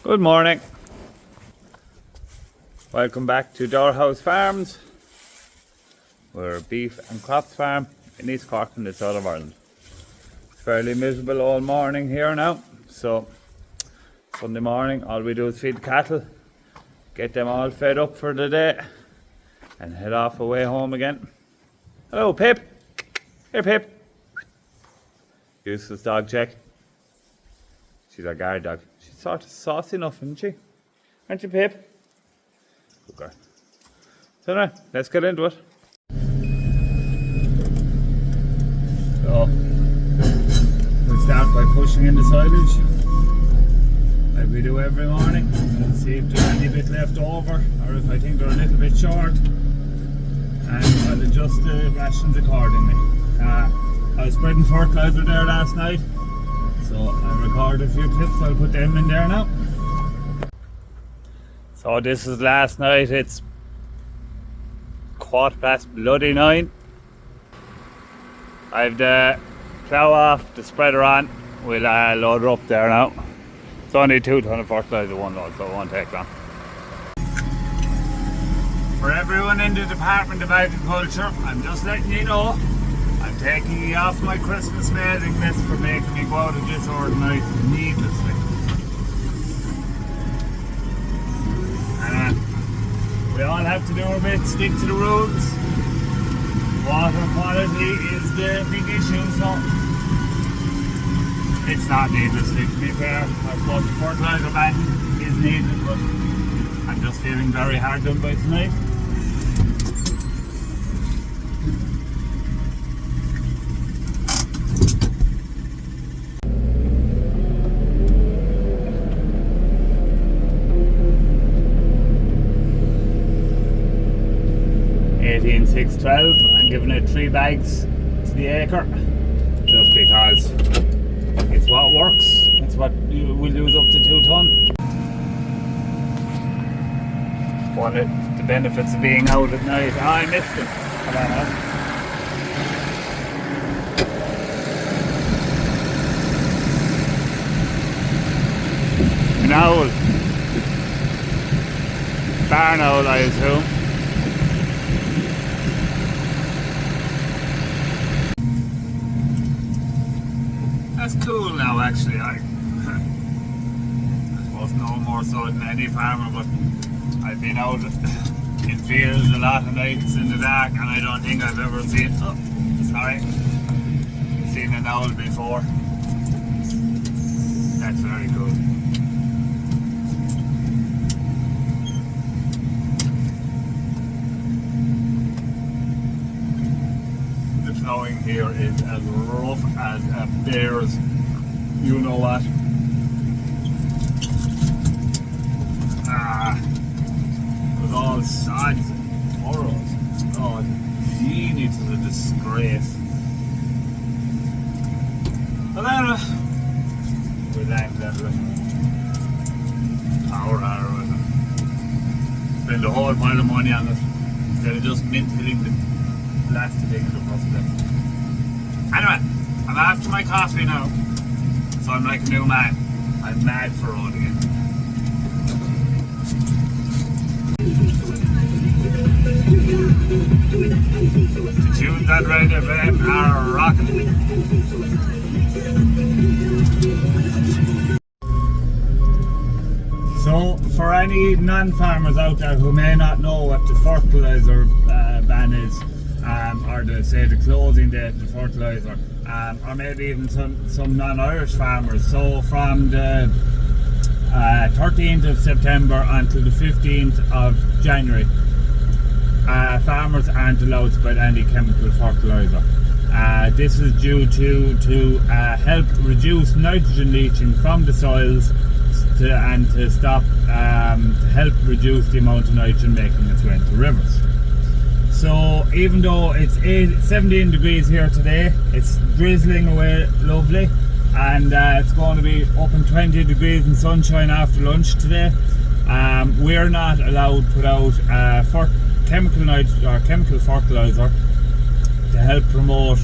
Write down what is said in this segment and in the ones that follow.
Good morning. Welcome back to Doorhouse Farms. We're a beef and crops farm in East Cork in the south of Ireland. It's fairly miserable all morning here now. So Sunday morning all we do is feed the cattle, get them all fed up for the day and head off away home again. Hello Pip. Here Pip. Useless dog check. She's our guard dog. She's sort of saucy enough, isn't she? Aren't you, Pip? Good girl. So now, let's get into it. So, we'll start by pushing in the silage, like we do every morning, and see if there's any bit left over, or if I think they're a little bit short, and I'll adjust the rations accordingly. I was spreading fertilizer there last night. So I recorded a few clips, I'll put them in there now. So this is last night, it's 9:15. I've the plough off, the spreader on, we'll load her up there now. It's only 2 ton of fertilizer, one load, so it won't take long. For everyone in the Department of Agriculture, I'm just letting you know, I'm taking you off my Christmas mailing list for making me go out of this overnight needlessly. We all have to do our bit, stick to the rules. Water quality is the big issue, so it's not needlessly, to be fair. I suppose the fertilizer ban is needed, but I'm just feeling very hard done by tonight. I'm giving it 3 bags to the acre just because it's what works. It's what you will use up to 2 ton. One of the benefits of being out at night. Oh, I missed it. Come on out. An owl. Barn owl, I assume. That's cool now, actually. I suppose no more so than any farmer, but I've been out in fields a lot of nights in the dark, and I don't think I've ever seen an owl before. That's very cool. Ploughing here is as rough as a bear's, you know what. With all sods and furrows. Oh, genius, is a disgrace. But anyway, we'll land that with power harrow with it. Spend a whole pile of money on it instead of just hitting the plastic in the first place. Anyway, I'm after my coffee now, so I'm like a new man. I'm mad for road again. The tunes on Red FM are rocking. So, for any non-farmers out there who may not know what the fertilizer ban is, or the closing date of the fertilizer, or maybe even some non-Irish farmers. So from the 13th of September until the 15th of January, farmers aren't allowed to spread any chemical fertilizer. This is due to help reduce nitrogen leaching from the soils and to stop to help reduce the amount of nitrogen making its way into rivers. So even though it's 17 degrees here today, it's drizzling away lovely, and it's going to be up in 20 degrees and sunshine after lunch today. We're not allowed to put out chemical fertilizer to help promote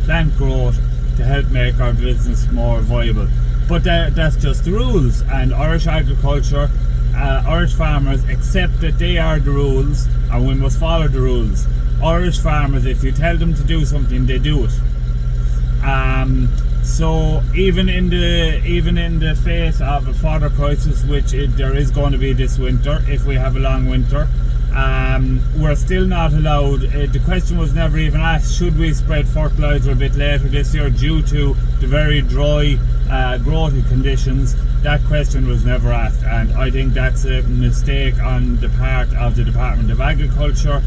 plant growth, to help make our business more viable. But that's just the rules, and Irish agriculture, Irish farmers accept that they are the rules and we must follow the rules. Irish farmers, if you tell them to do something, they do it. So even in the face of a fodder crisis, which there is going to be this winter, if we have a long winter, we're still not allowed. The question was never even asked, should we spread fertilizer a bit later this year due to the very dry growing conditions. That question was never asked, and I think that's a mistake on the part of the Department of Agriculture.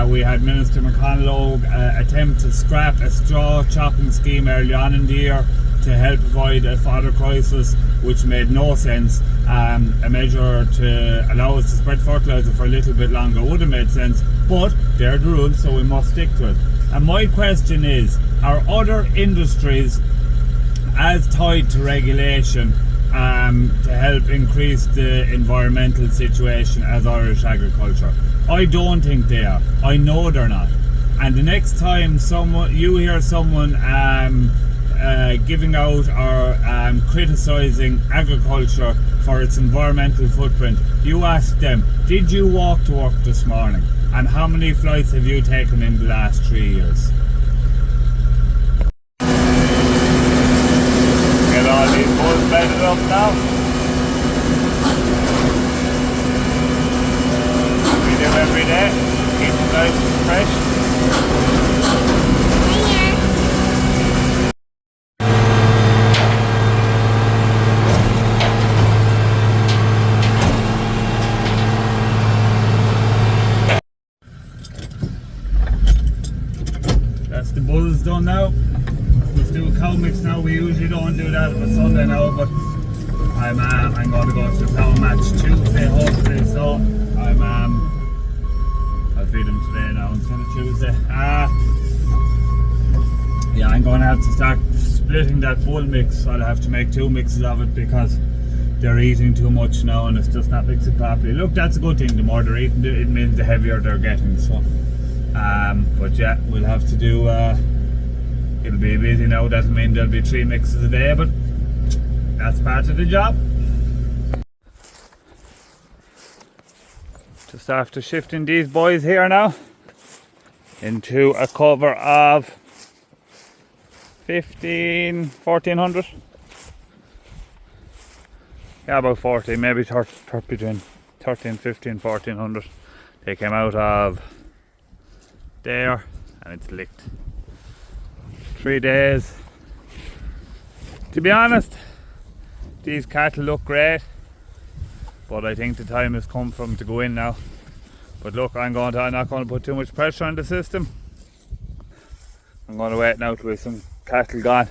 We had Minister McConnell attempt to scrap a straw chopping scheme early on in the year to help avoid a fodder crisis, which made no sense. A measure to allow us to spread fertilizer for a little bit longer would have made sense, but they're the rules, so we must stick to it. And my question is, are other industries as tied to regulation to help increase the environmental situation as Irish agriculture? I don't think they are. I know they're not. And the next time you hear someone giving out or criticising agriculture for its environmental footprint, you ask them, did you walk to work this morning? And how many flights have you taken in the last 3 years? Get all these bulls bedded up now. We do every day, keep them nice and fresh. That's the bulls done now. Let's do a cow mix now. We usually don't do that on a Sunday now, but I'm going to go to the cow match Tuesday hopefully, so I'll feed them today now instead of Tuesday. Yeah, I'm going to have to start splitting that bull mix. I'll have to make 2 mixes of it because they're eating too much now and it's just not mixing properly. Look, that's a good thing. The more they're eating, it means the heavier they're getting. So, but yeah, we'll have to do. It'll be busy now. That'll mean there'll be 3 mixes a day, but that's part of the job. Just after shifting these boys here now into a cover of 1400. Yeah, about 14, maybe 30 between 13, 15, 1400. They came out of there and it's licked. 3 days. To be honest, these cattle look great, but I think the time has come for them to go in now. But look, I'm not going to put too much pressure on the system. I'm going to wait now till we have some cattle gone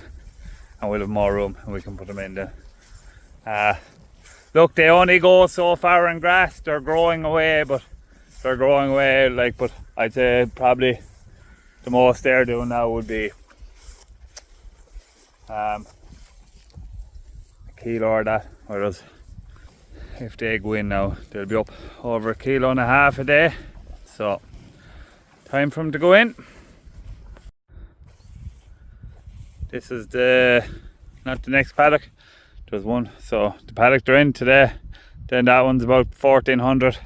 and we'll have more room and we can put them in there. Look, they only go so far in grass. They're growing away, but but I'd say probably the most they're doing now would be a kilo or that, whereas if they go in now they'll be up over 1.5 kilos a day, so time for them to go in. This is not the next paddock, there's one, so the paddock they're in today, then that one's about 1400.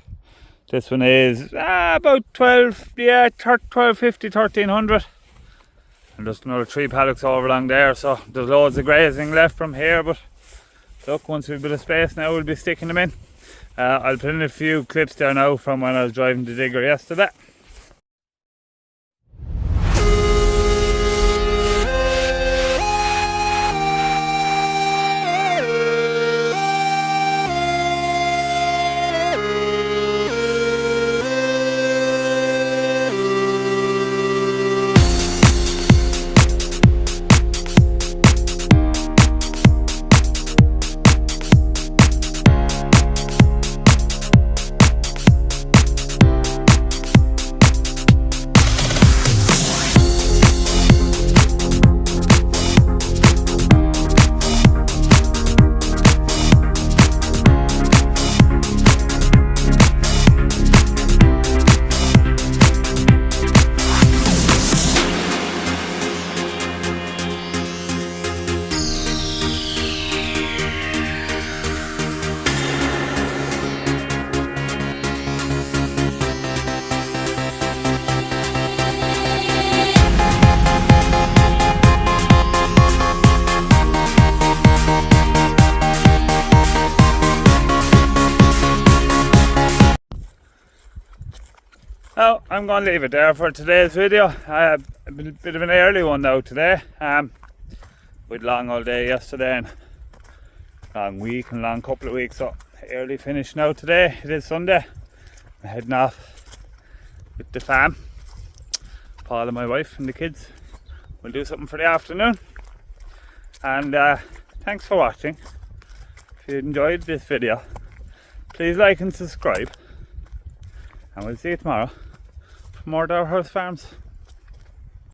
This one is about 1250, 1300. And just another 3 paddocks over along there, so there's loads of grazing left from here, but look, once we've a bit of space now we'll be sticking them in. I'll put in a few clips there now from when I was driving the digger yesterday. I'm going to leave it there for today's video. A bit of an early one now today. With long all day yesterday and long week and long couple of weeks, so early finish now today. It is Sunday. I'm heading off with the fam. Paul and my wife and the kids. We'll do something for the afternoon. And thanks for watching. If you enjoyed this video, please like and subscribe. And we'll see you tomorrow for more Dower House Farms.